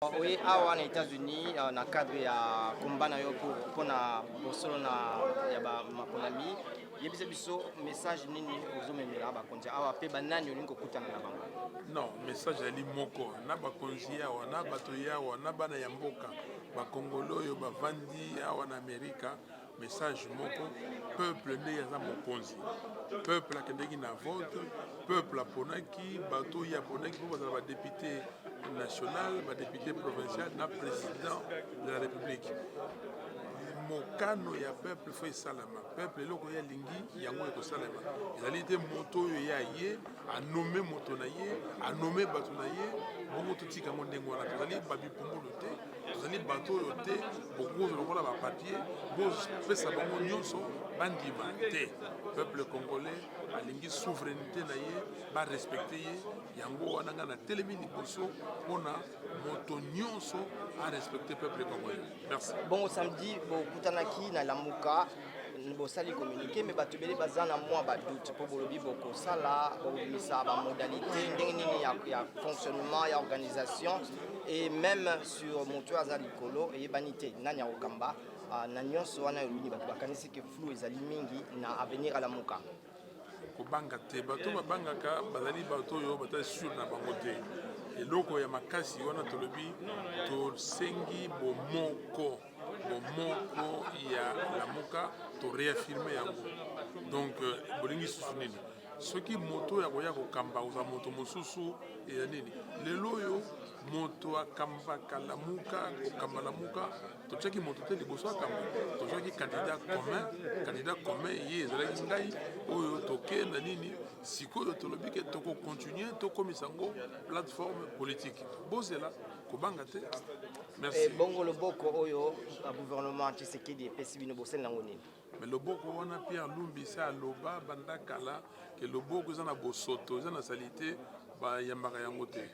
Oui, awa na États-Unis na cadre ya combat na yo pour na bosolo na ya ba maponami yebisa biso message nini ozomemela bakonzi awa pe banani olingi kokutana na bango. Non, message ali moko na bakonzi awa na bato yawa na bana ya mboka bakongolo oyo bavandi awa na Amerika. Message moko peuple nde yaza mokonzi, peuple akendeki na vote, peuple aponaki bato ya aponaki po bazala badepute national, badepute provincial na président de la république. Mokano ya peuple fo esalama, peuple eloko ya lingi yango ekosalama. Ezali te moto oyo ya ye anome moto na ye anome bato na ye bongo totika ngo ndenge wana tozali babipumbulu te, tozali bato oyo te bokozo lokola bapapier bopesa bango nyonso bandima te. Peuple congolais alingi souveraineté na ye barespecte ye yango wana nga na telemi liboso mpona moto nyonso arespecte peuple congolais. Merci. Bon samedi bokutanaki na Lamuka bosali communiqué mais bato ebele baza na mwa badoute mpo bolobi bokosala bobimisa bamodalité ndenge nini ya fonctionnement ya organisation et même sur moto oyo aza likolo eyebani te nani akokamba na nyonso wana eloni bato bakanisi ke flou ezali mingi na avenir ya Lamuka. Kobanga te bato babangaka bazali bato oyo batali sur na bango te eloko ya makasi wana tolobi tosengi bomoko ya Lamuka to réaffirmer yango. Donc bolingi susu nini soki moto ya koya kokamba oza moto mosusu ya nini lelo oyo moto akambaka Lamuka kokamba Lamuka totiaki moto te liboso akamba totiaki candidat commun ye ezalaki ngai oyo tokenda nini sikoyo tolobi ke tokocontinue tokomisa ngo plateforme politique bozela kobanga te. Merci. Bongo loboko oyo gouvernement Tshisekedi epesi bino boseli nango nini? Mais loboko wana Pierre Lumbi sa aloba banda kala ke loboko eza na bosoto eza na salite ba yambaka yango te.